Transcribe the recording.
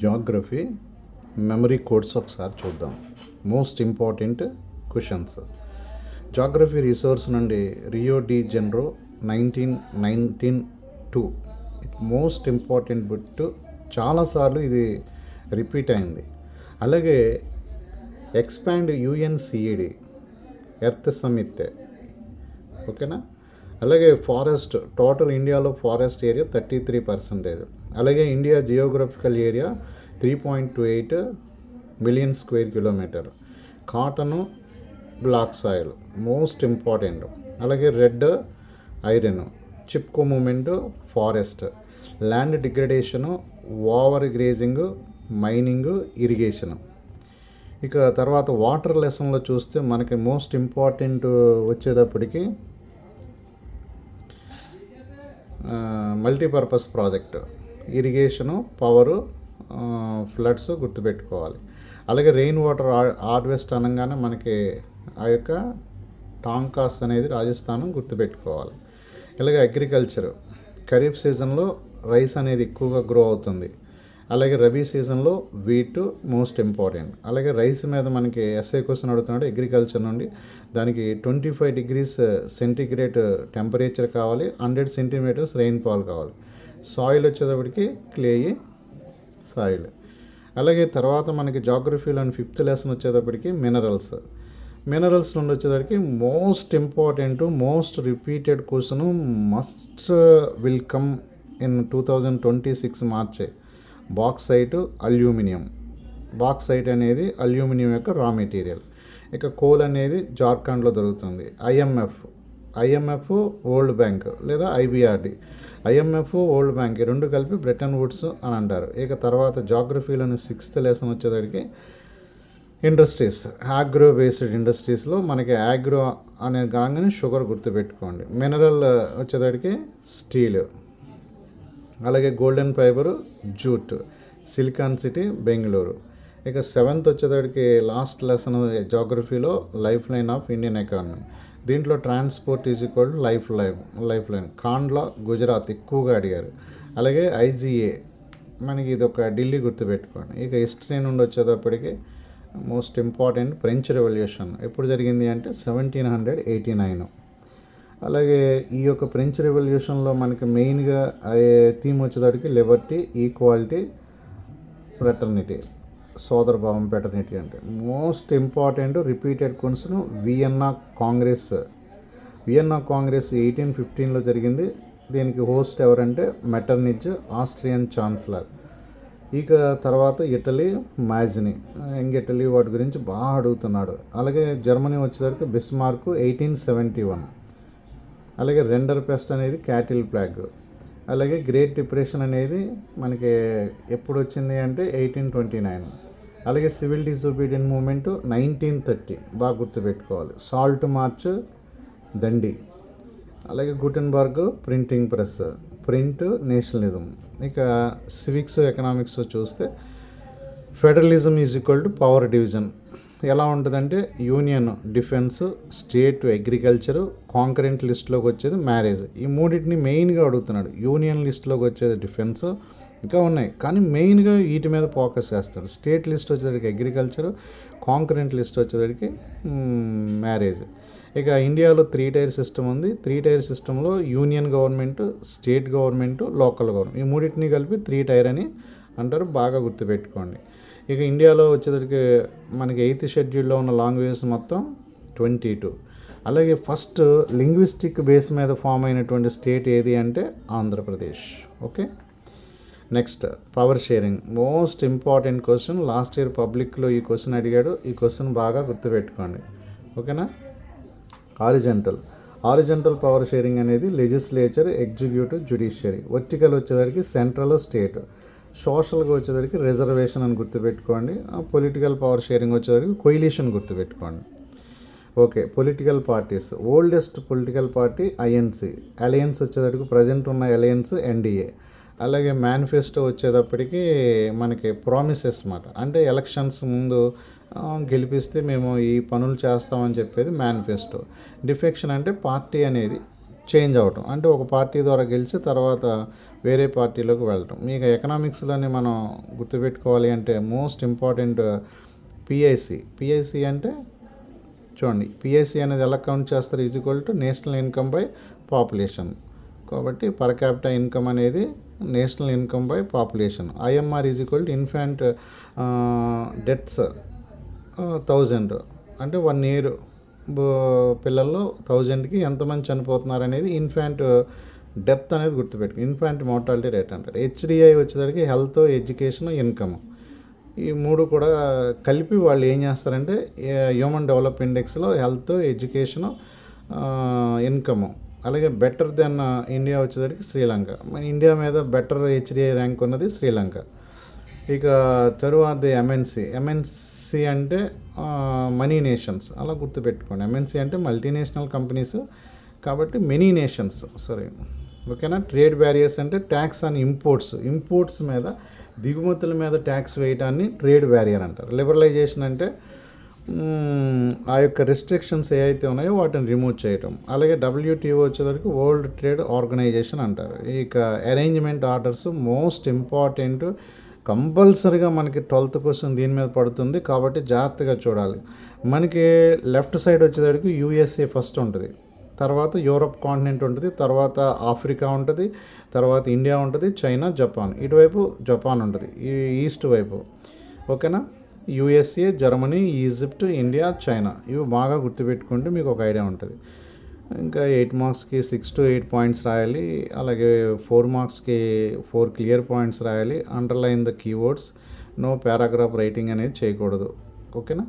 Geography memory codes ఒకసారి చూద్దాం. Most important questions. Geography resource నుండి Rio de Janeiro 1992 most important bit. చాలాసార్లు ఇది రిపీట్ అయింది. అలాగే ఎక్స్పాండ్ యుఎన్సిఈడి ఎర్త్ సమిత్, ఓకేనా. అలాగే ఫారెస్ట్, టోటల్ ఇండియాలో ఫారెస్ట్ ఏరియా 33%. అలాగే India geographical area 3.28 million square kilometre. Cotton, black soil most important. అలాగే red iron, Chipko movement, forest, land degradation, over grazing, mining, irrigation. ఇక తర్వాత వాటర్ లెసన్లో చూస్తే మనకి మోస్ట్ ఇంపార్టెంట్ వచ్చేటప్పటికి multipurpose project, irrigation, power, floods గుర్తుపెట్టుకోవాలి. అలాగే రెయిన్ వాటర్ హార్వెస్ట్ అనగానే మనకి ఆ యొక్క టాంకాస్ అనేది రాజస్థాన్ గుర్తుపెట్టుకోవాలి. ఇలాగే అగ్రికల్చర్, ఖరీఫ్ సీజన్లో రైస్ అనేది ఎక్కువగా గ్రో అవుతుంది. అలాగే రబీ సీజన్లో వీట్ మోస్ట్ ఇంపార్టెంట్. అలాగే రైస్ మీద మనకి ఎస్ఐ క్వశ్చన్ అడుగుతున్నాడు అగ్రికల్చర్ నుండి. దానికి 25 degrees సెంటిగ్రేడ్ టెంపరేచర్ కావాలి, 100 centimeters రెయిన్ఫాల్ కావాలి. సాయిల్ వచ్చేటప్పటికి క్లేయి సాయిల్. అలాగే తర్వాత మనకి జాగ్రఫీలోని 5th లెసన్ వచ్చేటప్పటికి మినరల్స్. మినరల్స్ నుండి వచ్చేసరికి most important, most repeated question, must will come in 2026 మార్చే. Bauxite, aluminium. బాక్సైట్ అనేది అల్యూమినియం యొక్క రా మెటీరియల్. ఇక కోల్ అనేది జార్ఖండ్లో దొరుకుతుంది. ఐఎంఎఫ్ వరల్డ్ బ్యాంక్ లేదా ఐబిఆర్డి. ఐఎంఎఫ్ వరల్డ్ బ్యాంక్ ఈ రెండు కలిపి బ్రెటన్ వుడ్స్ అని అంటారు. ఇక తర్వాత జాగ్రఫీలోని 6th లెసన్ వచ్చేసరికి ఇండస్ట్రీస్, ఆగ్రో బేస్డ్ ఇండస్ట్రీస్లో మనకి ఆగ్రో అనే కాగానే షుగర్ గుర్తుపెట్టుకోండి. మినరల్ వచ్చేసరికి స్టీల్. అలాగే golden fibre, jute, silicon city, Bengaluru. ఇక 7th వచ్చేసరికి లాస్ట్ లెసన్ జాగ్రఫీలో life line of Indian economy. దీంట్లో transport is equal to life line. Kandla, Gujarat ఎక్కువగా అడిగారు. అలాగే ఐజీఏ మనకి ఇది ఒక ఢిల్లీ గుర్తుపెట్టుకోండి. ఇక హిస్టరీ నుండి వచ్చేటప్పటికి మోస్ట్ ఇంపార్టెంట్ ఫ్రెంచ్ రెవల్యూషన్ ఎప్పుడు జరిగింది అంటే 1789. అలాగే ఈ యొక్క ఫ్రెంచ్ రెవల్యూషన్లో మనకి మెయిన్గా థీమ్ వచ్చేటప్పటికి లిబర్టీ, ఈక్వాలిటీ, ఫ్రెటర్నిటీ, సోదరభావం, ఫ్రెటర్నిటీ. అంటే most important repeated question Vienna Congress. 1815లో జరిగింది. దీనికి హోస్ట్ ఎవరంటే మెటర్నిచ్, ఆస్ట్రియన్ ఛాన్సలర్. ఇక తర్వాత ఇటలీ, మాజిని, యంగ్ ఇటలీ, వాటి గురించి బాగా అడుగుతున్నాడు. అలాగే జర్మనీ వచ్చేసరికి బిస్మార్క్ 1871. అలాగే రెండర్ పెస్ట్ అనేది క్యాటిల్ ప్లాగ్. అలాగే గ్రేట్ డిప్రెషన్ అనేది మనకి ఎప్పుడు వచ్చింది అంటే 1829. అలాగే సివిల్ డిసొబీడియెంట్ మూమెంట్ 1930 బాగా గుర్తుపెట్టుకోవాలి. Salt march, Dandi. అలాగే Gutenberg printing press, print, nationalism. ఇక సివిక్స్, ఎకనామిక్స్ చూస్తే federalism is equal to power division. ఎలా ఉంటుందంటే union, defence, state, agriculture, concurrent లిస్ట్లోకి వచ్చేది మ్యారేజ్. ఈ మూడింటిని మెయిన్గా అడుగుతున్నాడు. యూనియన్ లిస్ట్లోకి వచ్చేది డిఫెన్స్, ఇంకా ఉన్నాయి కానీ మెయిన్గా వీటి మీద ఫోకస్ చేస్తాడు. స్టేట్ లిస్ట్ వచ్చేసరికి అగ్రికల్చరు, కాంకరెంట్ లిస్ట్ వచ్చేసరికి మ్యారేజ్. ఇక ఇండియాలో 3 tier సిస్టమ్ ఉంది. 3 tier సిస్టంలో union government, state government, local government, ఈ మూడింటిని కలిపి 3 tier అని అంటారు. బాగా గుర్తుపెట్టుకోండి. ఇక ఇండియాలో వచ్చేసరికి మనకి 8th షెడ్యూల్లో ఉన్న లాంగ్వేజెస్ మొత్తం 22. అలాగే ఫస్ట్ లింగ్విస్టిక్ బేస్ మీద ఫామ్ అయినటువంటి స్టేట్ ఏది అంటే Andhra Pradesh. Okay. Next power sharing, most important question. Last year పబ్లిక్లో ఈ క్వశ్చన్ అడిగాడు. ఈ క్వశ్చన్ బాగా గుర్తుపెట్టుకోండి, ఓకేనా. హారిజంటల్ పవర్ షేరింగ్ అనేది లెజిస్లేచర్, ఎగ్జిక్యూటివ్, జ్యుడిషియరీ. వర్టికల్ వచ్చేసరికి సెంట్రల్, స్టేట్. సోషల్గా వచ్చేసరికి రిజర్వేషన్ అని గుర్తుపెట్టుకోండి. పొలిటికల్ పవర్ షేరింగ్ వచ్చేసరికి కొయిలిషన్ గుర్తుపెట్టుకోండి. Okay. Political parties, oldest political party INC. Alliance వచ్చేసరికి ప్రజెంట్ ఉన్న అలయన్స్ ఎన్డీఏ. అలాగే మేనిఫెస్టో వచ్చేటప్పటికి మనకి ప్రామిసెస్ మాట, అంటే ఎలక్షన్స్ ముందు గెలిపిస్తే మేము ఈ పనులు చేస్తామని చెప్పేది మేనిఫెస్టో. డిఫెక్షన్ అంటే పార్టీ అనేది చేంజ్ అవ్వటం, అంటే ఒక పార్టీ ద్వారా గెలిచి తర్వాత వేరే పార్టీలోకి వెళ్ళటం. మీకు ఎకనామిక్స్లోని మనం గుర్తుపెట్టుకోవాలి అంటే మోస్ట్ ఇంపార్టెంట్ పిఐసి అంటే చూడండి, పిఐసి అనేది ఎలా కౌంట్ చేస్తారు, is equal to national income by population. కాబట్టి పర్ క్యాపిటల్ ఇన్కమ్ అనేది national income by population. IMR is equal to infant deaths 1000, అంటే 1 year పిల్లల్లో 1000కి ఎంతమంది చనిపోతున్నారు అనేది ఇన్ఫాంట్ డెత్ అనేది గుర్తుపెట్టుకు, ఇన్ఫాంట్ మోర్టాలిటీ రేట్ అంటారు. హెచ్డిఐ వచ్చేసరికి హెల్త్, ఎడ్యుకేషన్, ఇన్కమ్. ఈ 3 కూడా కలిపి వాళ్ళు ఏం చేస్తారంటే హ్యూమన్ డెవలప్ ఇండెక్స్లో హెల్త్, ఎడ్యుకేషను, ఇన్కమ్, అలాగే బెటర్ దెన్ ఇండియా వచ్చేసరికి శ్రీలంక. మన ఇండియా మీద బెటర్ హెచ్డిఐ ర్యాంక్ ఉన్నది శ్రీలంక. ఇక తరువాత ఎంఎన్సి అంటే మనీ నేషన్స్, అలా గుర్తుపెట్టుకోండి. ఎంఎన్సి అంటే మల్టీనేషనల్ కంపెనీస్, కాబట్టి మెనీ నేషన్స్, ఓకేనా. ట్రేడ్ బ్యారియర్స్ అంటే ట్యాక్స్ ఆన్ ఇంపోర్ట్స్ మీద, దిగుమతుల మీద ట్యాక్స్ వేయటాన్ని ట్రేడ్ బ్యారియర్ అంటారు. లిబరలైజేషన్ అంటే ఆ యొక్క రిస్ట్రిక్షన్స్ ఏవైతే ఉన్నాయో వాటిని రిమూవ్ చేయటం. అలాగే WTO వచ్చేసరికి వరల్డ్ ట్రేడ్ ఆర్గనైజేషన్ అంటారు. ఇక అరేంజ్మెంట్ ఆర్డర్స్ మోస్ట్ ఇంపార్టెంట్, కంపల్సరీగా మనకి 12th క్వశ్చన్ దీని మీద పడుతుంది, కాబట్టి జాగ్రత్తగా చూడాలి. మనకి లెఫ్ట్ సైడ్ వచ్చేసరికి USA ఫస్ట్ ఉంటుంది, తర్వాత యూరప్ కాంటినెంట్ ఉంటుంది, తర్వాత ఆఫ్రికా ఉంటుంది, తర్వాత ఇండియా ఉంటుంది, చైనా, జపాన్. ఇటువైపు జపాన్ ఉంటుంది ఈ ఈస్ట్ వైపు, ఓకేనా. USA, Germany, Egypt, India, China, ఇవి బాగా గుర్తుపెట్టుకుంటే మీకు ఒక ఐడియా ఉంటుంది. ఇంకా 8 మార్క్స్కి 6 to 8 పాయింట్స్ రాయాలి. అలాగే 4 మార్క్స్కి 4 క్లియర్ పాయింట్స్ రాయాలి. Underline the keywords, no paragraph writing అనేది చేయకూడదు, ఓకేనా.